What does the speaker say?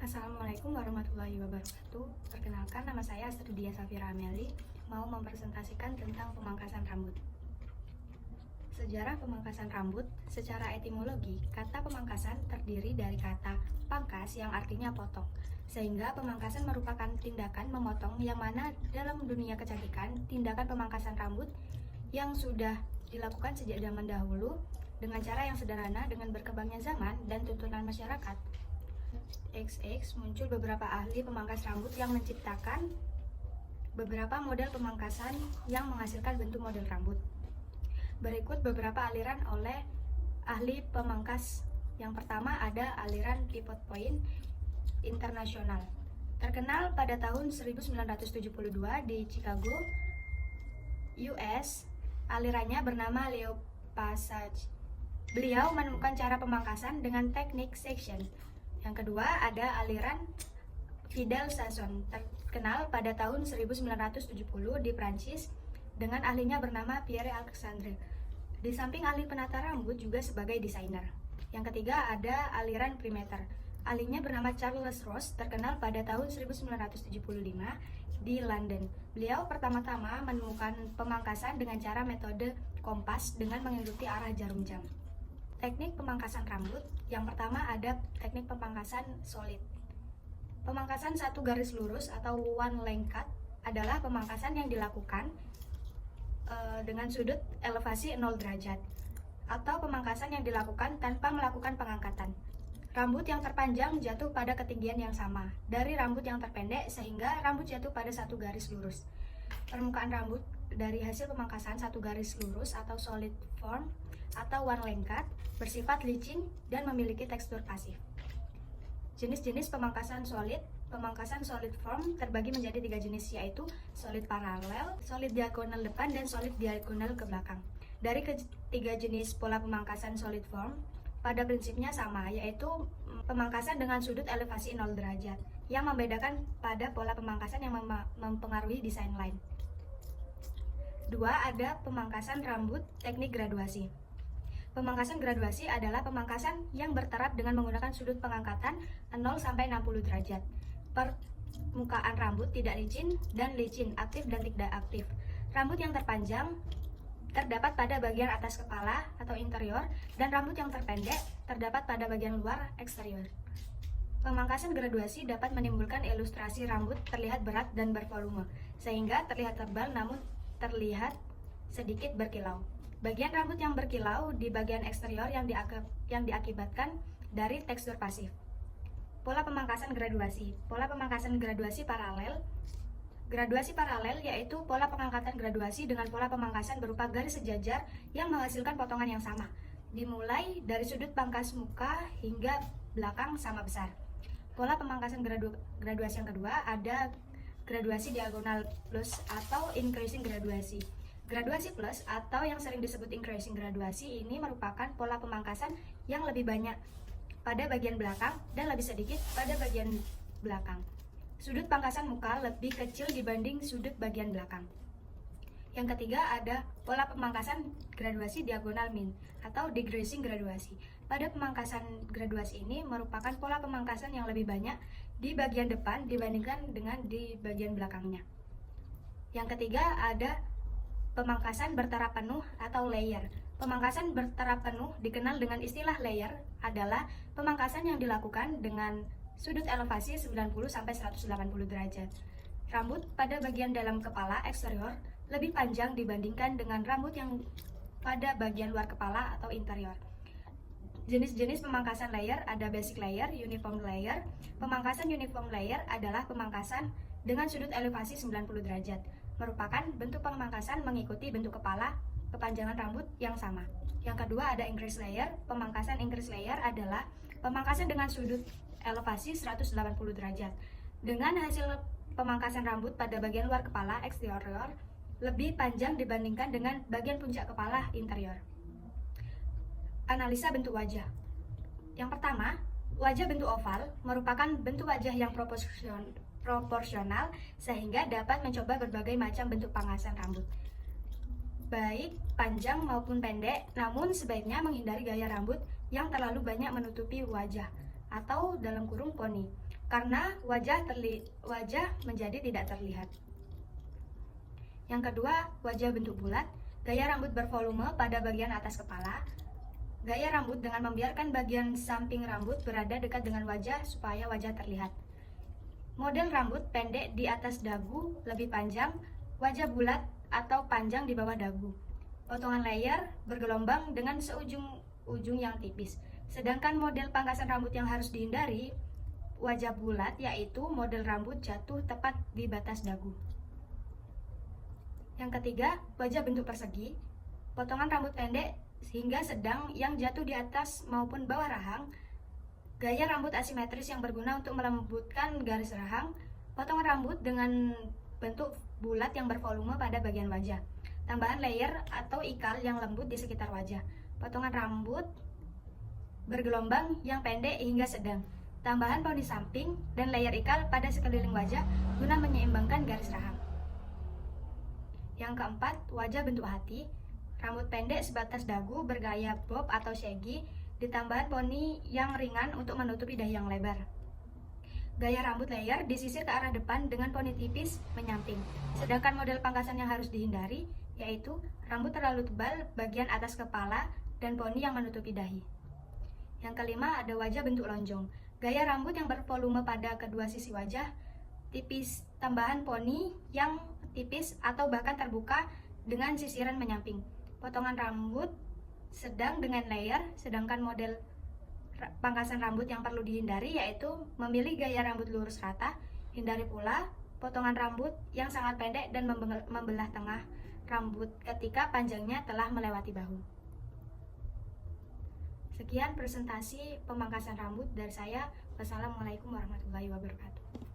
Assalamualaikum warahmatullahi wabarakatuh. Perkenalkan, nama saya Astudia Safira Ameli, mau mempresentasikan tentang pemangkasan rambut. Sejarah pemangkasan rambut. Secara etimologi, kata pemangkasan terdiri dari kata pangkas yang artinya potong, sehingga pemangkasan merupakan tindakan memotong yang mana dalam dunia kecantikan, tindakan pemangkasan rambut yang sudah dilakukan sejak zaman dahulu dengan cara yang sederhana. Dengan berkembangnya zaman dan tuntunan masyarakat, muncul beberapa ahli pemangkas rambut yang menciptakan beberapa model pemangkasan yang menghasilkan bentuk model rambut. Berikut beberapa aliran oleh ahli pemangkas. Yang pertama ada aliran pivot point internasional, terkenal pada tahun 1972 di Chicago, US. Alirannya bernama Leo Passage. Beliau menemukan cara pemangkasan dengan teknik section. Yang kedua ada aliran Fidel Sasson, terkenal pada tahun 1970 di Prancis dengan ahlinya bernama Pierre Alexandre. Di samping ahli penata rambut juga sebagai desainer. Yang ketiga ada aliran Primeter. Ahlinya bernama Charles Ross, terkenal pada tahun 1975 di London. Beliau pertama-tama menemukan pemangkasan dengan cara metode kompas dengan mengikuti arah jarum jam. Teknik pemangkasan rambut. Yang pertama ada teknik pemangkasan solid. Pemangkasan satu garis lurus atau one line cut adalah pemangkasan yang dilakukan dengan sudut elevasi 0 derajat, atau pemangkasan yang dilakukan tanpa melakukan pengangkatan. Rambut yang terpanjang jatuh pada ketinggian yang sama dari rambut yang terpendek, sehingga rambut jatuh pada satu garis lurus. Permukaan rambut dari hasil pemangkasan satu garis lurus atau solid form atau one line cut bersifat licin dan memiliki tekstur pasif. Jenis-jenis pemangkasan solid. Pemangkasan solid form terbagi menjadi 3 jenis, yaitu solid paralel, solid diagonal depan, dan solid diagonal ke belakang. Dari ketiga jenis pola pemangkasan solid form pada prinsipnya sama, yaitu pemangkasan dengan sudut elevasi 0 derajat. Yang membedakan pada pola pemangkasan yang mempengaruhi desain line. 2. Ada pemangkasan rambut teknik graduasi. Pemangkasan graduasi adalah pemangkasan yang bertaraf dengan menggunakan sudut pengangkatan 0 sampai 60 derajat. Permukaan rambut tidak licin dan licin, aktif dan tidak aktif. Rambut yang terpanjang terdapat pada bagian atas kepala atau interior, dan rambut yang terpendek terdapat pada bagian luar eksterior. Pemangkasan graduasi dapat menimbulkan ilustrasi rambut terlihat berat dan bervolume, sehingga terlihat tebal namun terlihat sedikit berkilau. Bagian rambut yang berkilau di bagian eksterior yang diakibatkan dari tekstur pasif. Pola pemangkasan graduasi. Pola pemangkasan graduasi paralel. Graduasi paralel yaitu pola pengangkatan graduasi dengan pola pemangkasan berupa garis sejajar yang menghasilkan potongan yang sama, dimulai dari sudut pangkas muka hingga belakang sama besar. Pola pemangkasan graduasi yang kedua ada graduasi diagonal plus atau increasing graduasi. Graduasi plus atau yang sering disebut increasing graduasi ini merupakan pola pemangkasan yang lebih banyak pada bagian belakang dan lebih sedikit pada bagian belakang. Sudut pangkasan muka lebih kecil dibanding sudut bagian belakang. Yang ketiga ada pola pemangkasan graduasi diagonal min atau decreasing graduasi. Pada pemangkasan graduasi ini merupakan pola pemangkasan yang lebih banyak di bagian depan dibandingkan dengan di bagian belakangnya. Yang ketiga ada pemangkasan bertaraf penuh atau layer. Pemangkasan bertaraf penuh dikenal dengan istilah layer adalah pemangkasan yang dilakukan dengan sudut elevasi 90-180 derajat. Rambut pada bagian dalam kepala eksterior lebih panjang dibandingkan dengan rambut yang pada bagian luar kepala atau interior. Jenis-jenis pemangkasan layer ada basic layer, uniform layer. Pemangkasan uniform layer adalah pemangkasan dengan sudut elevasi 90 derajat. Merupakan bentuk pemangkasan mengikuti bentuk kepala, kepanjangan rambut yang sama. Yang kedua ada increase layer. Pemangkasan increase layer adalah pemangkasan dengan sudut elevasi 180 derajat. Dengan hasil pemangkasan rambut pada bagian luar kepala eksterior lebih panjang dibandingkan dengan bagian puncak kepala interior. Analisa bentuk wajah. Yang pertama, wajah bentuk oval merupakan bentuk wajah yang proporsional sehingga dapat mencoba berbagai macam bentuk pangkasan rambut, baik panjang maupun pendek, namun sebaiknya menghindari gaya rambut yang terlalu banyak menutupi wajah. atau dalam kurung poni, karena wajah menjadi tidak terlihat. Yang kedua, wajah bentuk bulat, gaya rambut bervolume pada bagian atas kepala. Gaya rambut dengan membiarkan bagian samping rambut berada dekat dengan wajah supaya wajah terlihat. Model rambut pendek di atas dagu, lebih panjang, wajah bulat atau panjang di bawah dagu. Potongan layer bergelombang dengan seujung yang tipis. Sedangkan model pangkasan rambut yang harus dihindari, wajah bulat, yaitu model rambut jatuh tepat di batas dagu. Yang ketiga, wajah bentuk persegi, potongan rambut pendek hingga sedang yang jatuh di atas maupun bawah rahang, gaya rambut asimetris yang berguna untuk melembutkan garis rahang, potongan rambut dengan bentuk bulat yang bervolume pada bagian wajah, tambahan layer atau ikal yang lembut di sekitar wajah, potongan rambut bergelombang yang pendek hingga sedang, tambahan poni samping dan layer ikal pada sekeliling wajah guna menyeimbangkan garis rahang. Yang keempat, wajah bentuk hati, rambut pendek sebatas dagu bergaya bob atau shaggy, ditambahan poni yang ringan untuk menutupi dahi yang lebar. Gaya rambut layer disisir ke arah depan dengan poni tipis menyamping. Sedangkan model pangkasan yang harus dihindari yaitu rambut terlalu tebal bagian atas kepala dan poni yang menutupi dahi. Yang kelima, ada wajah bentuk lonjong. Gaya rambut yang bervolume pada kedua sisi wajah, tipis, tambahan poni yang tipis atau bahkan terbuka dengan sisiran menyamping. Potongan rambut sedang dengan layer, sedangkan model pangkasan rambut yang perlu dihindari yaitu memilih gaya rambut lurus rata. Hindari pula potongan rambut yang sangat pendek dan membelah tengah rambut ketika panjangnya telah melewati bahu. Sekian presentasi pemangkasan rambut dari saya. Wassalamualaikum warahmatullahi wabarakatuh.